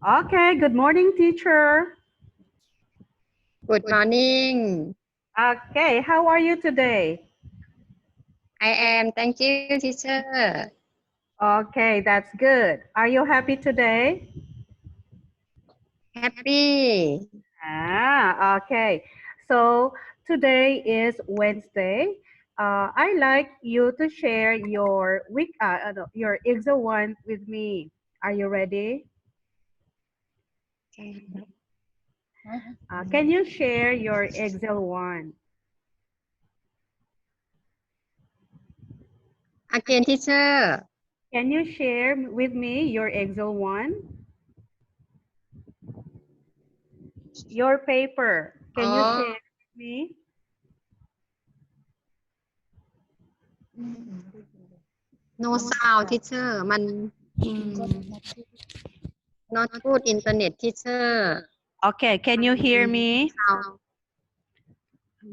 Okay, good morning, teacher. Good morning. Okay, how are you today? I am. Thank you, teacher. Okay, that's good. Are you happy today? Happy. Okay. So today is Wednesday. I like you to share your no, your exam one with me. Are you ready? Can you share your Excel one? Again, teacher. Can you share with me your Excel one? Your paper. Can you Oh, share with me? no sound, teacher.มัน not good internet, teacher. Okay, can you hear me? Sound.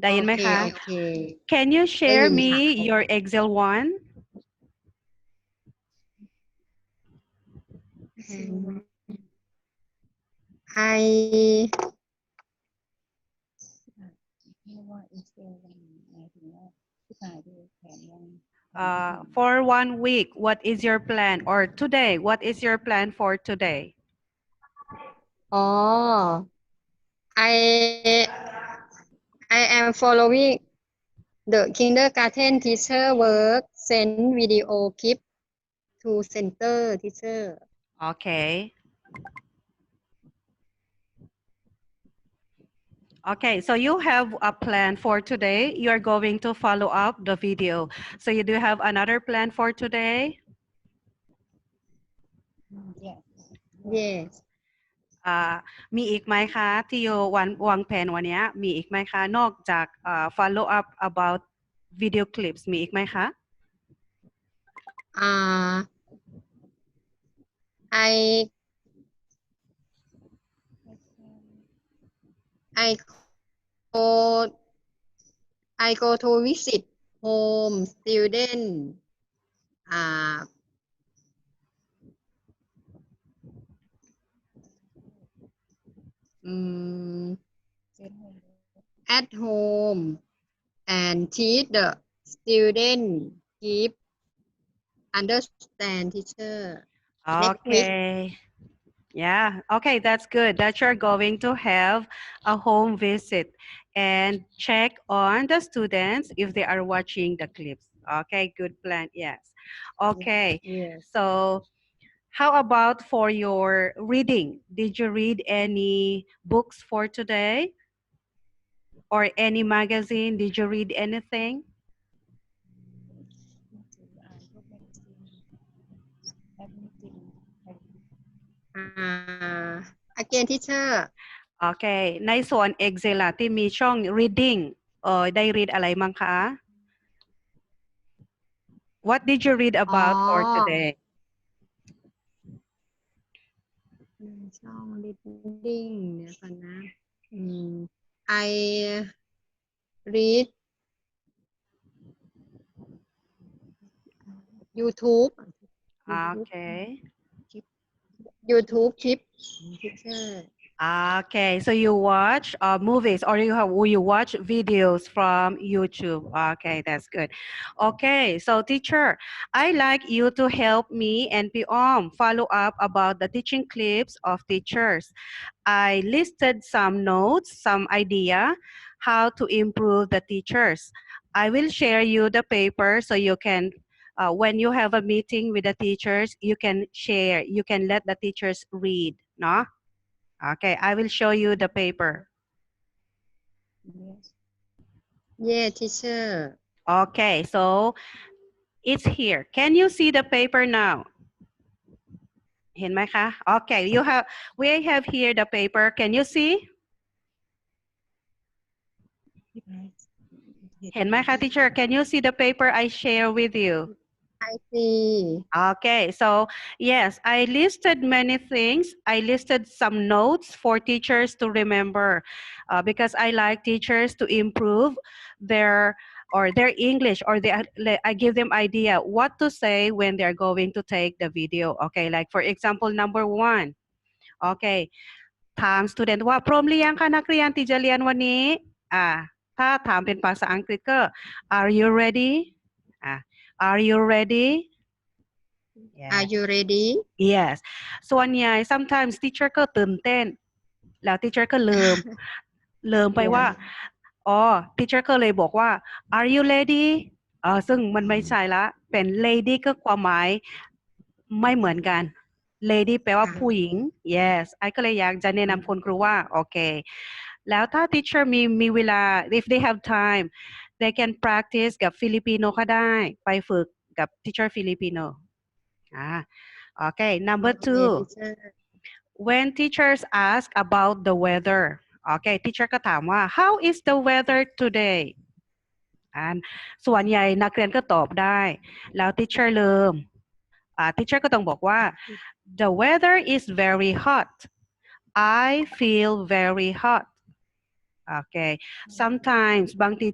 ได้ยินไหมคะ? โอเค Can you ได้ share ยิน me ค่ะ your Excel one? I For 1 week, what is your plan? Or today, what is your plan for today? อ๋อ I I am following the kindergarten teacher work send video clip to center teacher. Okay. Okay, so you have a plan for today. You are going to follow up the video. So you do have another plan for today? Yes. มีอีกไหมคะที่อยู่วางแผนวันนี้มีอีกไหมคะนอกจากfollow up about video clips มีอีกไหมคะ I I go I go to visit home student um, at home and teach the student keep understand teacher next week. Okay. Yeah, okay, that's good that you're going to have a home visit and check on the students if they are watching the clips. Okay, good plan. Yes. Okay. Yes. So, how about for your reading? Did you read any books for today or any magazine? Did you read anything? Again teacher. โอเคในส่วน Excel ล่ะที่มีช่อง reading ได้ read อะไรมั้งคะ What did you read about for today? ช่อง reading เดี๋ยวก่อนนะ I read YouTube. Okay. YouTube clip teacher. Okay, so you watch movies or you watch videos from YouTube. Okay, that's good. Okay, so teacher, I like you to help me and Piom follow up about the teaching clips of teachers. I listed some notes, some idea how to improve the teachers. I will share you the paper so you can when you have a meeting with the teachers, you can share, you can let the teachers read, no? Okay, I will show you the paper. Yeah, teacher. Okay, so it's here. Can you see the paper now? เห็นไหมคะ? Okay, we have here the paper. Can you see? เห็นไหมคะ teacher? Can you see the paper I share with you? I see. Okay, so yes, I listed many things. I listed some notes for teachers to remember because I like teachers to improve their English or I give them idea what to say when they're going to take the video. Okay, like for example, number 1. โอเคถาม student ว่าพร้อมหรือยังคะนักเรียนที่จะเรียนวันนี้ถ้าถามเป็นภาษาอังกฤษก็ Are you ready Are you ready Are you ready Yes ส่วนใหญ่ sometimes teacher ก็ตื่นเต้นแล้ว teacher ก็ลืมไปว่าteacher ก็เลยบอกว่า Are you ready ซึ่งมันไม่ใช่ละเป็น lady ก็ความหมายไม่เหมือนกัน lady แปลว่าผู้หญิง yes ไอ้ก็เลยอยากจะแนะนำคุณครูว่าโอเคแล้วถ้า teacher มีเวลา if they have time they can practice กับฟิลิปปิโนก็ได้ไปฝึกกับ teacher ฟิลิปปิโนOkay, number two. When teachers ask about the weather, okay, teacher ก็ถามว่า how is the weather today? ส่วนใหญ่นักเรียนก็ตอบได้ แล้ว teacher ลืมteacher ก็ต้องบอกว่า the weather is very hot. I feel very hot. Okay, sometimes บางที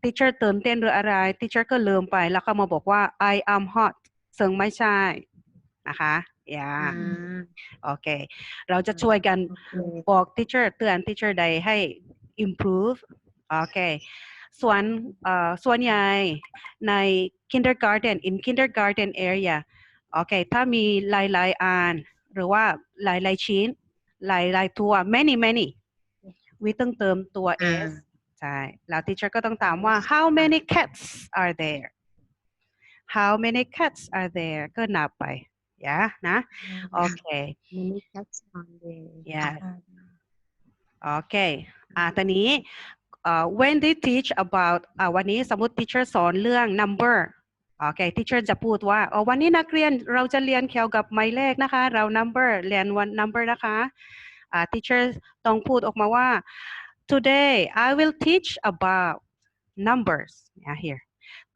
teacher ตื่นเต้นหรืออะไร teacher ก็ลืมไปแล้วก็มาบอกว่า I am hot ซึ่งไม่ใช่นะคะโอเคเราจะช่วยกันบอก teacher เตือน teacher ใดให้ improve โอเคส่วนใหญ่ใน kindergarten in kindergarten area โอเคถ้ามีหลายๆอันหรือว่าหลายๆชิ้นหลายๆตัว many วิต้องเติมตัว s ใช่แล้ว teacher ก็ต้องถามว่า how many cats are there how many cats are there ก็นับไปนะโอเค Many cats are there yeah โอเคตอนนี้when they teach about วันนี้สมมติ teacher สอนเรื่อง number โอเค teacher จะพูดว่าวันนี้นักเรียนเราจะเรียนเกี่ยวกับหมายเลขนะคะเรา number เรียนวัน number นะคะ teacher ต้องพูดออกมาว่า today I will teach about numbers here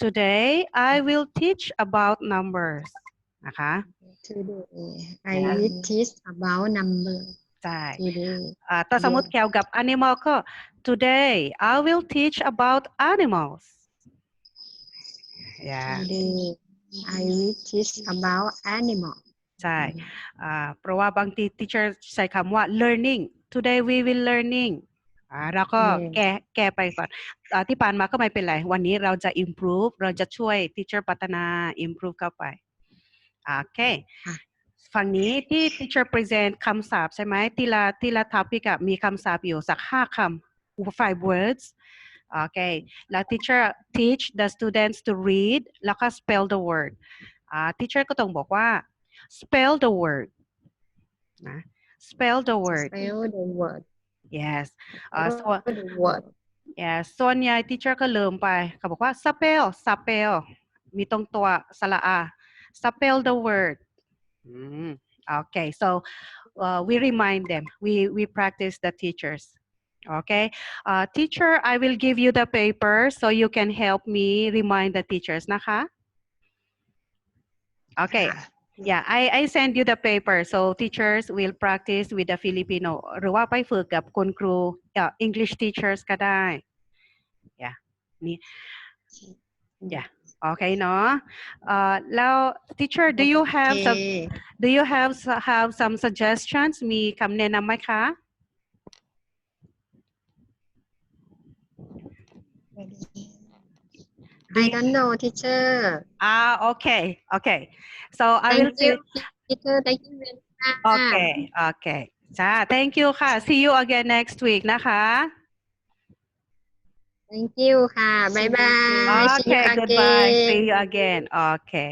today I will teach about numbers นะคะ Today I will teach about number ใช่ถ้าสมมติเกี่ยวกับ animal ก็ today I will teach about animals Today I will teach about animal ใช่เพราะว่าบางที teacher ใช้คำว่า learning today we will learning แล้วก็แก้ไปก่อนที่ผ่านมาก็ไม่เป็นไรวันนี้เราจะ improve เราจะช่วย teacher พัฒนา improve เข้าไปโอเคฝั่งนี้ที่ teacher present คำศัพท์ใช่ไหมทีละ topic มีคำศัพท์อยู่สัก5 คำ 5 words โอเคแล้ว teacher teach the students to read แล้วก็ spell the word teacher ก็ต้องบอกว่า spell the word นะ spell the word spell the word yes the word yes ส่วนใหญ่ teacher ก็ลืมไปเขาบอกว่า spell มีตรงตัวสระอา spell the word okay so we remind them we practice the teachers okay teacher I will give you the paper so you can help me remind the teachers นะคะ okay yeah I send you the paper so teachers will practice with the Filipino หรือว่าไปฝึกกับคุณครู English teachers ก็ได้ yeah นี่ yeah okay เนาะแล้ว teacher do you have some suggestions มีคำแนะนำไหมคะ I don't know teacher okay so I will see teacher thank you very much okay จ้า thank you ค่ะ see you again next week นะคะ thank you ค่ะ bye bye see you okay goodbye again see you again okay